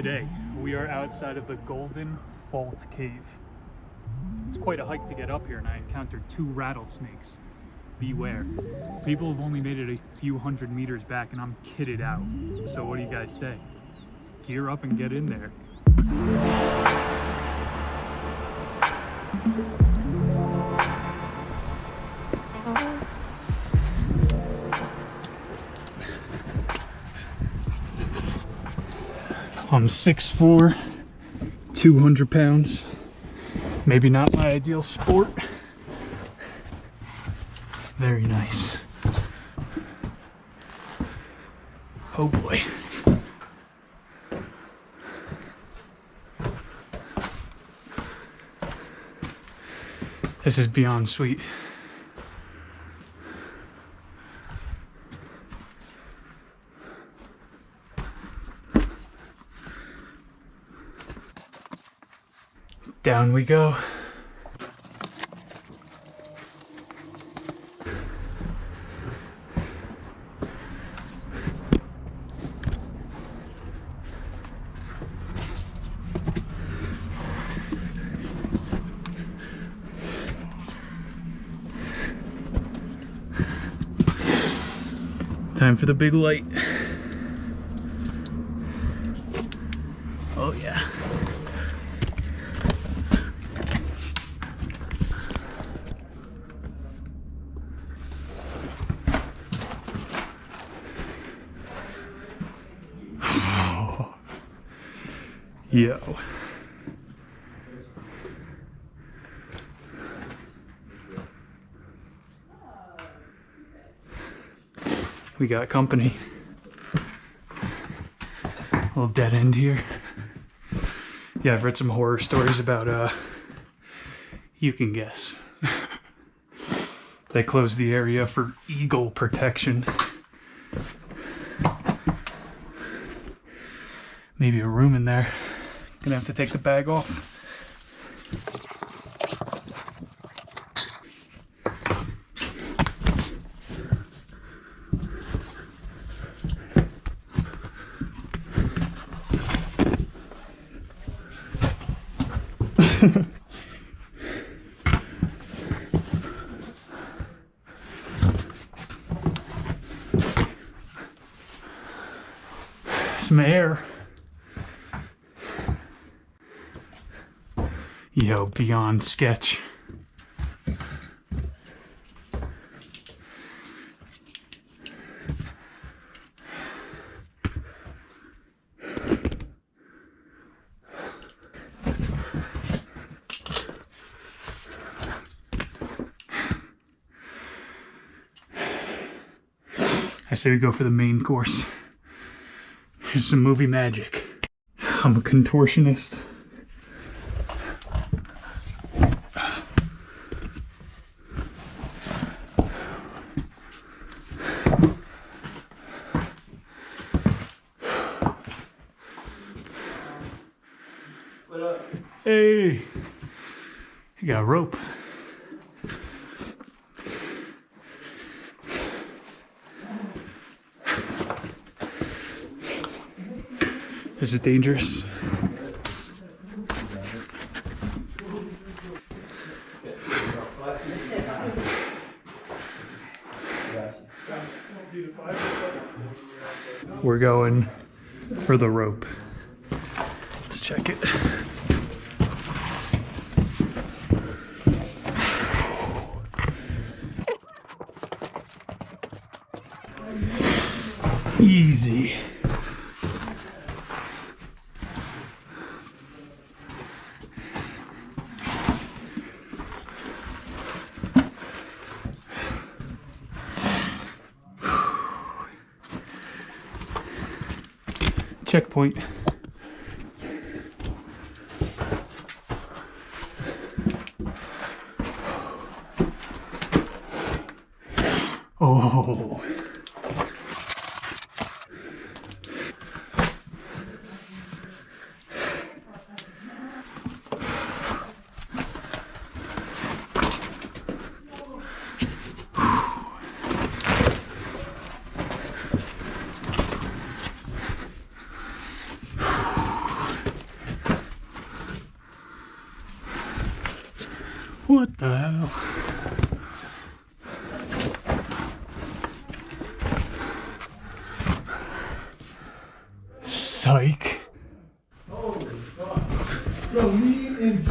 Today, we are outside of the Golden Fault Cave. It's quite a hike to get up here, and I encountered 2 rattlesnakes. Beware. People have only made it a few hundred meters back, and I'm kitted out. So what do you guys say? Let's gear up and get in there. I'm 6'4", 200 pounds. Maybe not my ideal sport. Very nice. Oh boy. This is beyond sweet. Down we go. Time for the big light. Oh yeah. Yo. We got company. A little dead end here. Yeah, I've read some horror stories about, you can guess. They closed the area for eagle protection. Maybe a room in there. Gonna have to take the bag off. Some air. Yo, beyond sketch. I say we go for the main course. Here's some movie magic. I'm a contortionist. What up? Hey, you got a rope. This is dangerous. We're going for the rope. Let's check it. Easy. Checkpoint. Oh. What the hell? Psych. Holy fuck. So me and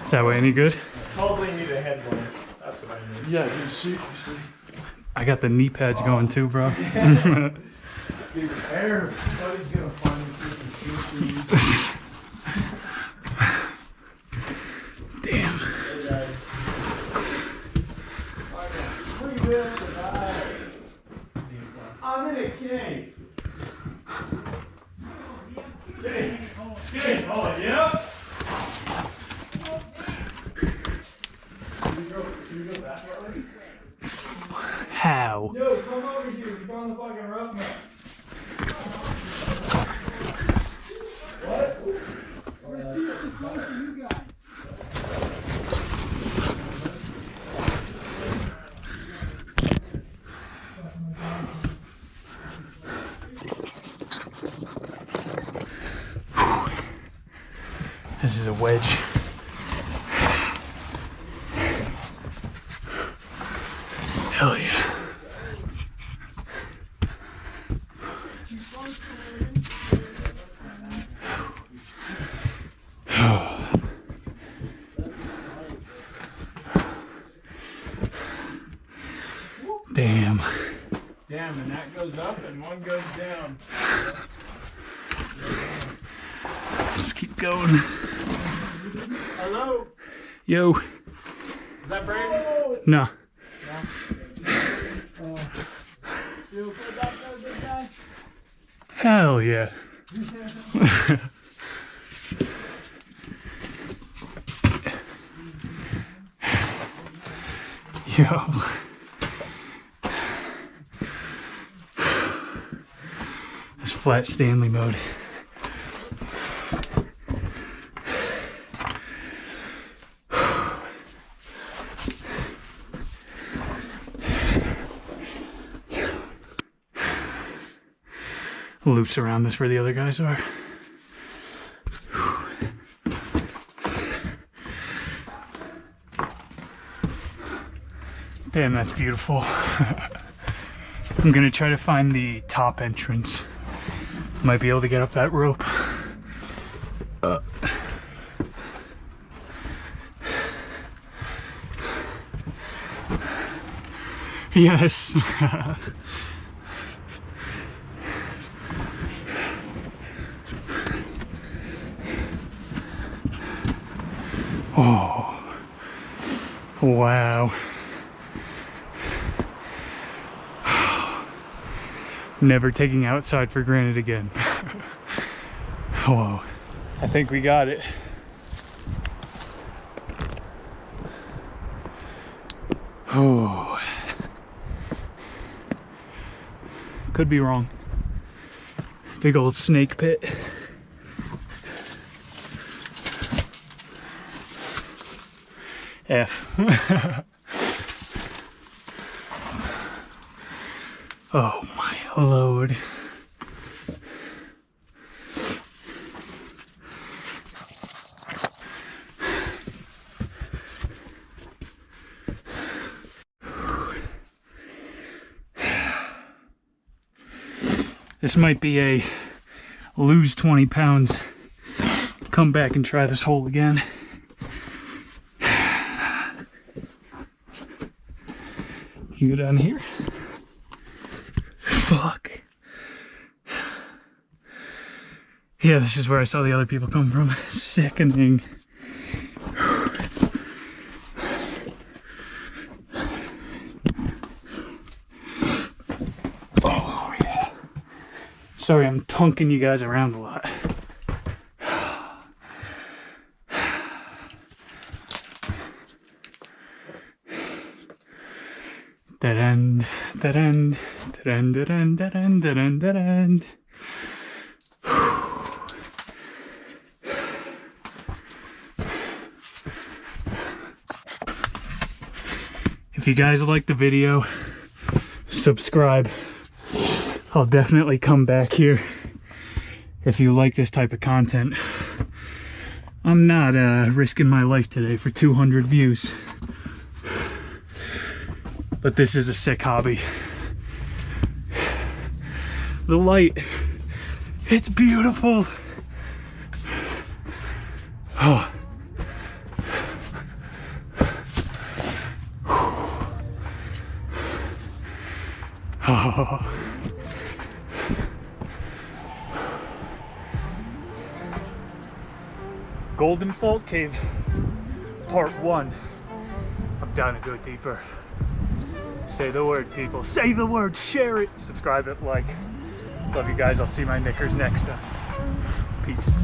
Is that way any good? totally need a headlamp. That's what I need. Yeah, dude, seriously. I got the knee pads going too, bro. Dude, everybody's gonna find me for you. Damn. Hey guys. We will survive. I'm in a cave. Cave. Cave. Oh, yeah? Can you go that way? How? Yo, come over here. You found the fucking rope map. What? This is a wedge. Hell yeah. Damn. Damn, and that goes up and one goes down. Let's keep going. Hello? Yo. Is that Brandon? Nah. You feel back there, big guy? Hell yeah. Yo. That's flat Stanley mode. Loops around this where the other guys are. Damn, that's beautiful. I'm gonna try to find the top entrance. Might be able to get up that rope. Yes. Oh, wow. Never taking outside for granted again. Whoa. I think we got it. Oh. Could be wrong. Big old snake pit. F. Oh my lord. This might be a lose 20 pounds, come back and try this hole again. You go down here. Fuck. Yeah, this is where I saw the other people come from. Sickening. Oh, yeah. Sorry, I'm tonking you guys around a lot. Dead end, dead end, dead end, dead end, dead end, dead end, dead end. If you guys like the video, subscribe. I'll definitely come back here if you like this type of content. I'm not risking my life today for 200 views, but this is a sick hobby. The light, it's beautiful. Oh. Oh. Golden Fault Cave, part 1. I'm down to go deeper. Say the word, people. Say the word, share it, subscribe it, like. Love you guys. I'll see my knickers next time. Peace.